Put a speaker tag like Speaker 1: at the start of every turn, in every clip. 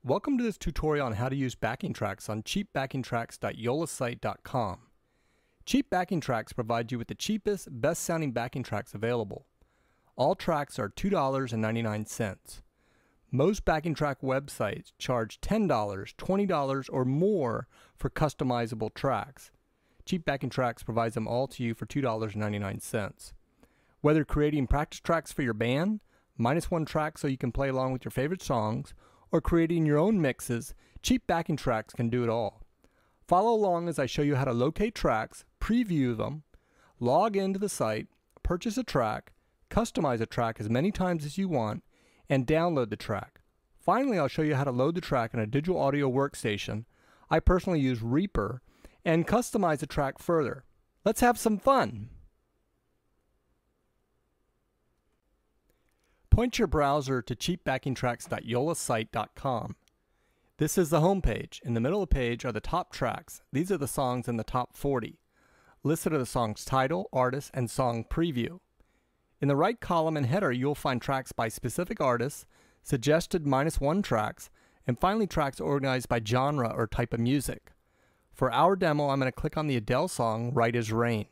Speaker 1: Welcome to this tutorial on how to use backing tracks on cheapbackingtracks.yolasite.com. Cheap Backing Tracks provides you with the cheapest, best sounding backing tracks available. All tracks are $2.99. Most backing track websites charge $10, $20, or more for customizable tracks. Cheap Backing Tracks provides them all to you for $2.99. Whether creating practice tracks for your band, -1 track so you can play along with your favorite songs, or creating your own mixes, Cheap Backing Tracks can do it all. Follow along as I show you how to locate tracks, preview them, log into the site, purchase a track, customize a track as many times as you want, and download the track. Finally, I'll show you how to load the track in a digital audio workstation. I personally use Reaper, and customize the track further. Let's have some fun! Point your browser to cheapbackingtracks.yolasite.com. This is the home page. In the middle of the page are the top tracks. These are the songs in the top 40. Listed are the song's title, artist, and song preview. In the right column and header, you'll find tracks by specific artists, suggested -1 tracks, and finally tracks organized by genre or type of music. For our demo, I'm going to click on the Adele song, Right as Rain.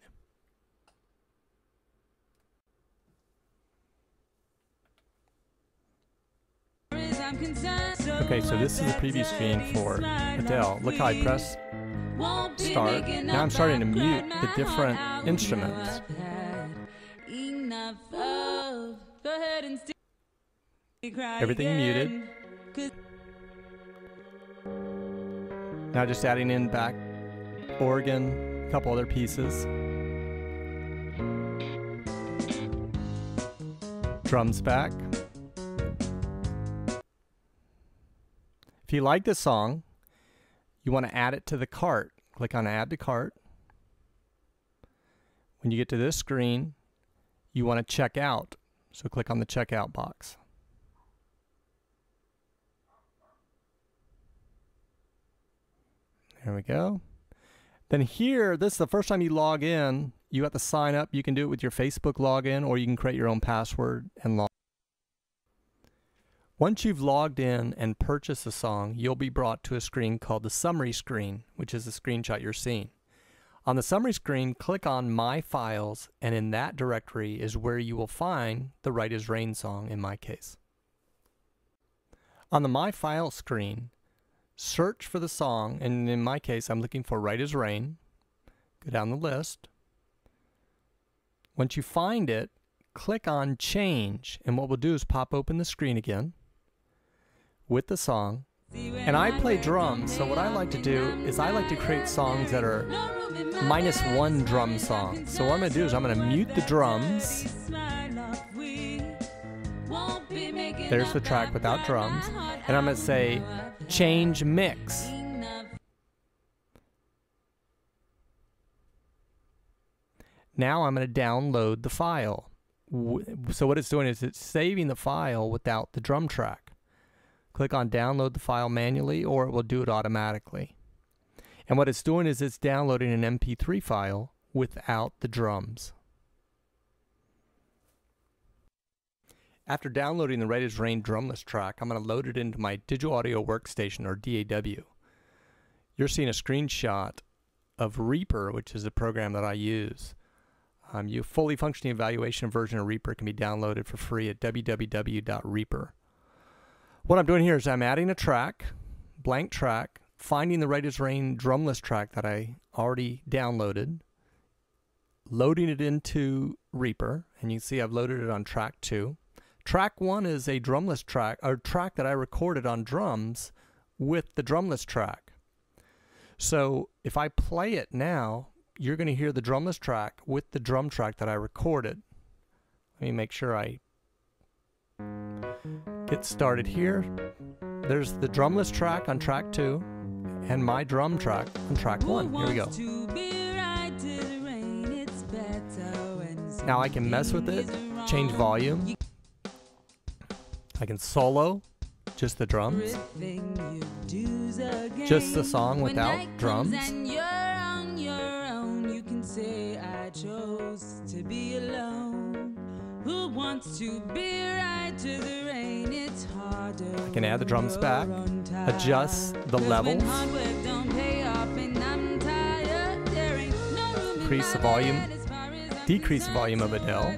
Speaker 1: Okay, so this is the preview screen for Adele. Look how I press start. Now I'm starting to mute the different instruments. Everything muted. Now just adding in back organ, a couple other pieces. Drums back. If you like this song, you want to add it to the cart. Click on Add to Cart. When you get to this screen, you want to check out. So click on the checkout box. There we go. Then here, this is the first time you log in. You have to sign up. You can do it with your Facebook login, or you can create your own password and log. Once you've logged in and purchased a song, you'll be brought to a screen called the summary screen, which is the screenshot you're seeing. On the summary screen, click on My Files, and in that directory is where you will find the Right as Rain song in my case. On the My Files screen, search for the song, and in my case, I'm looking for Right as Rain. Go down the list. Once you find it, click on Change, and what we'll do is pop open the screen again with the song. And I play drums, so what I like to do is I like to create songs that are -1 drum songs. So what I'm going to do is I'm going to mute the drums. There's the track without drums. And I'm going to say Change Mix. Now I'm going to download the file. So what it's doing is it's saving the file without the drum track. Click on Download the file manually, or it will do it automatically. And what it's doing is it's downloading an MP3 file without the drums. After downloading the Right as Rain drumless track, I'm going to load it into my Digital Audio Workstation, or DAW. You're seeing a screenshot of Reaper, which is a program that I use. Your fully functioning evaluation version of Reaper can be downloaded for free at www.reaper. What I'm doing here is I'm adding a track, blank track, finding the Right as Rain drumless track that I already downloaded, loading it into Reaper, and you can see I've loaded it on track 2. Track 1 is a drumless track, or track that I recorded on drums with the drumless track. So if I play it now, you're going to hear the drumless track with the drum track that I recorded. Let me make sure I get started here. There's the drumless track on track 2 and my drum track on track 1. Here we go. Now I can mess with it, change volume. I can solo just the drums. Just the song without drums.
Speaker 2: Say I chose to be alone. Who wants to be right to the rain? It's harder.
Speaker 1: I can add the drums back, adjust the levels, increase the volume, decrease the volume of Adele,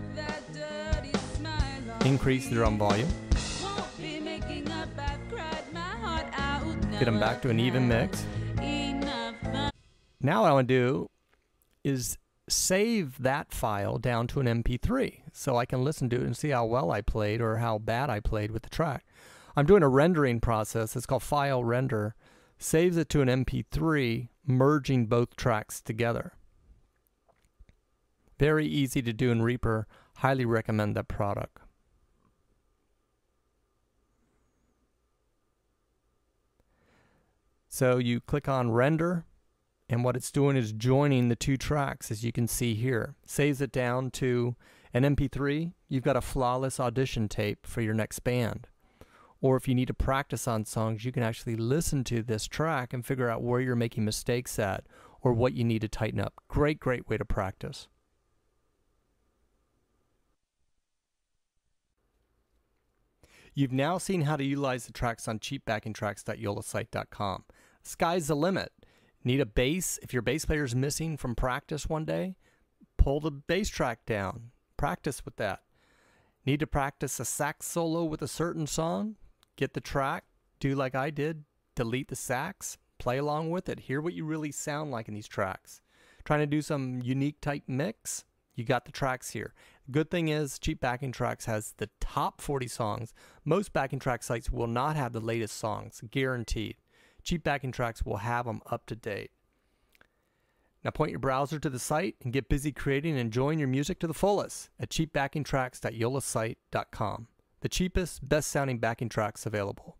Speaker 1: increase the drum volume, get them back to an even mix. Now what I want to do is save that file down to an MP3 so I can listen to it and see how well I played or how bad I played with the track. I'm doing a rendering process. It's called File Render. Saves it to an MP3, merging both tracks together. Very easy to do in Reaper. Highly recommend that product. So you click on Render, and what it's doing is joining the two tracks, as you can see here. Saves it down to an MP3. You've got a flawless audition tape for your next band. Or if you need to practice on songs, you can actually listen to this track and figure out where you're making mistakes at or what you need to tighten up. Great, great way to practice. You've now seen how to utilize the tracks on cheapbackingtracks.yolasite.com. Sky's the limit. Need a bass? If your bass player is missing from practice one day, pull the bass track down. Practice with that. Need to practice a sax solo with a certain song? Get the track, do like I did, delete the sax, play along with it, hear what you really sound like in these tracks. Trying to do some unique type mix? You got the tracks here. Good thing is Cheap Backing Tracks has the top 40 songs. Most backing track sites will not have the latest songs, guaranteed. Cheap Backing Tracks will have them up to date. Now point your browser to the site and get busy creating and enjoying your music to the fullest at cheapbackingtracks.yolasite.com. The cheapest, best sounding backing tracks available.